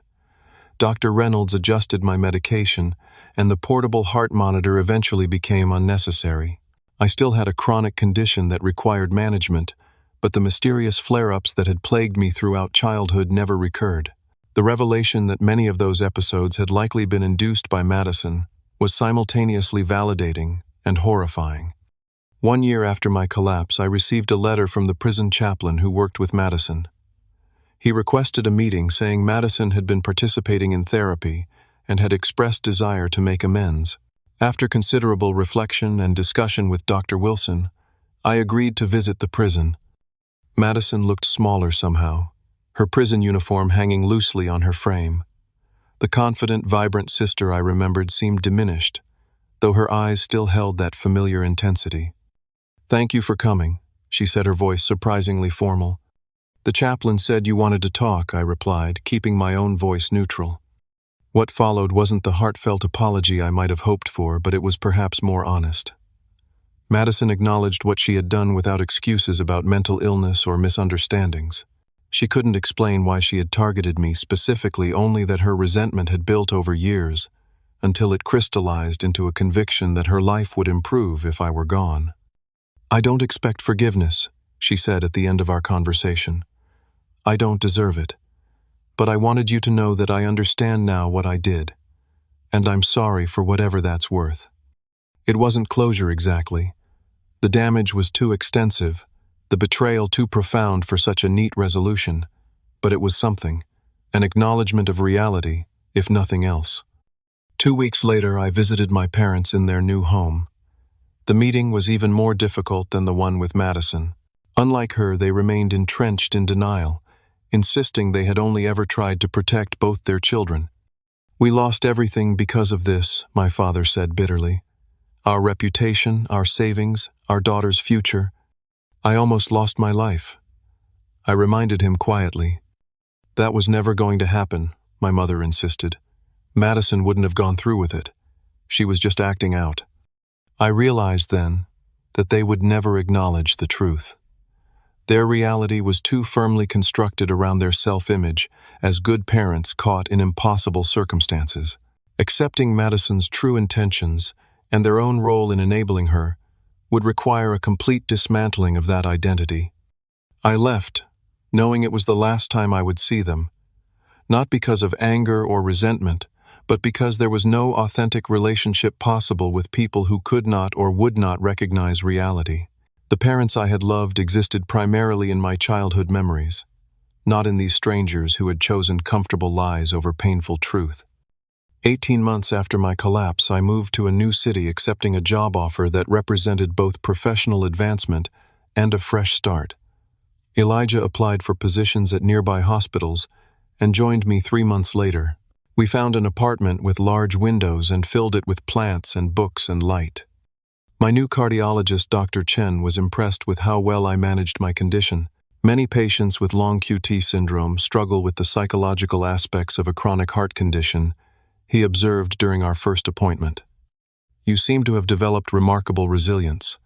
Dr. Reynolds adjusted my medication, and the portable heart monitor eventually became unnecessary. I still had a chronic condition that required management, but the mysterious flare-ups that had plagued me throughout childhood never recurred. The revelation that many of those episodes had likely been induced by Madison was simultaneously validating and horrifying. 1 year after my collapse, I received a letter from the prison chaplain who worked with Madison. He requested a meeting, saying Madison had been participating in therapy and had expressed desire to make amends. After considerable reflection and discussion with Dr. Wilson, I agreed to visit the prison. Madison looked smaller somehow, her prison uniform hanging loosely on her frame. The confident, vibrant sister I remembered seemed diminished, though her eyes still held that familiar intensity. "Thank you for coming," she said, her voice surprisingly formal. "The chaplain said you wanted to talk," I replied, keeping my own voice neutral. What followed wasn't the heartfelt apology I might have hoped for, but it was perhaps more honest. Madison acknowledged what she had done without excuses about mental illness or misunderstandings. She couldn't explain why she had targeted me specifically, only that her resentment had built over years, until it crystallized into a conviction that her life would improve if I were gone. "I don't expect forgiveness," she said at the end of our conversation. "I don't deserve it. But I wanted you to know that I understand now what I did, and I'm sorry for whatever that's worth." It wasn't closure exactly. The damage was too extensive, the betrayal too profound for such a neat resolution, but it was something, an acknowledgement of reality, if nothing else. 2 weeks later, I visited my parents in their new home. The meeting was even more difficult than the one with Madison. Unlike her, they remained entrenched in denial, insisting they had only ever tried to protect both their children. "We lost everything because of this," my father said bitterly. "Our reputation, our savings, our daughter's future. I almost lost my life." I reminded him quietly. "That was never going to happen," my mother insisted. "Madison wouldn't have gone through with it. She was just acting out." I realized then that they would never acknowledge the truth. Their reality was too firmly constructed around their self-image as good parents caught in impossible circumstances. Accepting Madison's true intentions and their own role in enabling her would require a complete dismantling of that identity. I left, knowing it was the last time I would see them, not because of anger or resentment, but because there was no authentic relationship possible with people who could not or would not recognize reality. The parents I had loved existed primarily in my childhood memories, not in these strangers who had chosen comfortable lies over painful truth. 18 months after my collapse, I moved to a new city accepting a job offer that represented both professional advancement and a fresh start. Elijah applied for positions at nearby hospitals and joined me 3 months later. We found an apartment with large windows and filled it with plants and books and light. My new cardiologist, Dr. Chen, was impressed with how well I managed my condition. Many patients with long QT syndrome struggle with the psychological aspects of a chronic heart condition, he observed during our first appointment. "You seem to have developed remarkable resilience."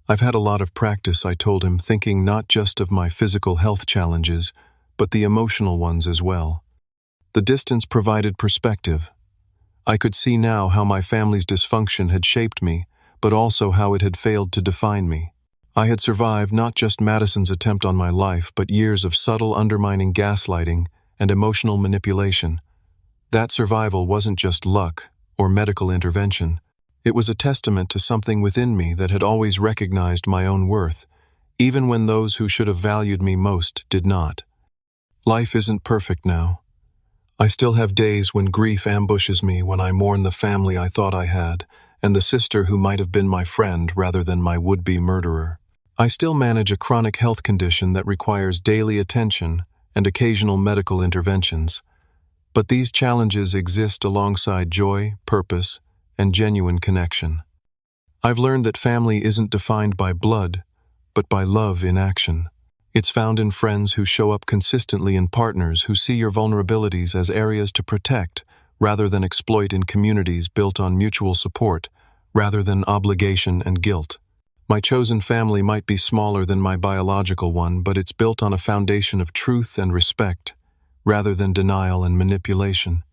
"I've had a lot of practice," I told him, thinking not just of my physical health challenges, but the emotional ones as well. The distance provided perspective. I could see now how my family's dysfunction had shaped me, but also how it had failed to define me. I had survived not just Madison's attempt on my life, but years of subtle undermining gaslighting and emotional manipulation. That survival wasn't just luck or medical intervention. It was a testament to something within me that had always recognized my own worth, even when those who should have valued me most did not. Life isn't perfect now. I still have days when grief ambushes me, when I mourn the family I thought I had, and the sister who might have been my friend rather than my would-be murderer. I still manage a chronic health condition that requires daily attention and occasional medical interventions. But these challenges exist alongside joy, purpose, and genuine connection. I've learned that family isn't defined by blood, but by love in action. It's found in friends who show up consistently, in partners who see your vulnerabilities as areas to protect rather than exploit, in communities built on mutual support rather than obligation and guilt. My chosen family might be smaller than my biological one, but it's built on a foundation of truth and respect rather than denial and manipulation.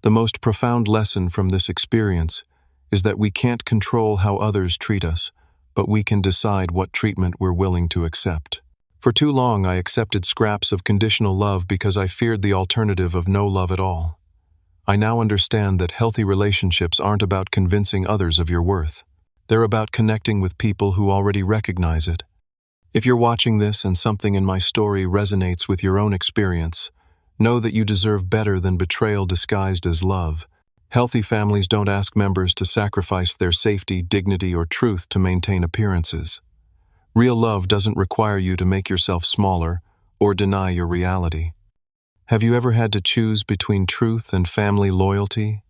The most profound lesson from this experience is that we can't control how others treat us, but we can decide what treatment we're willing to accept. For too long, I accepted scraps of conditional love because I feared the alternative of no love at all. I now understand that healthy relationships aren't about convincing others of your worth. They're about connecting with people who already recognize it. If you're watching this and something in my story resonates with your own experience, know that you deserve better than betrayal disguised as love. Healthy families don't ask members to sacrifice their safety, dignity, or truth to maintain appearances. Real love doesn't require you to make yourself smaller or deny your reality. Have you ever had to choose between truth and family loyalty?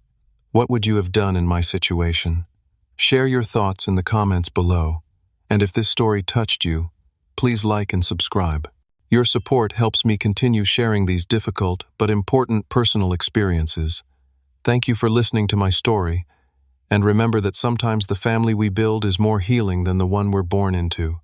What would you have done in my situation? Share your thoughts in the comments below. And if this story touched you, please like and subscribe. Your support helps me continue sharing these difficult but important personal experiences. Thank you for listening to my story, and remember that sometimes the family we build is more healing than the one we're born into.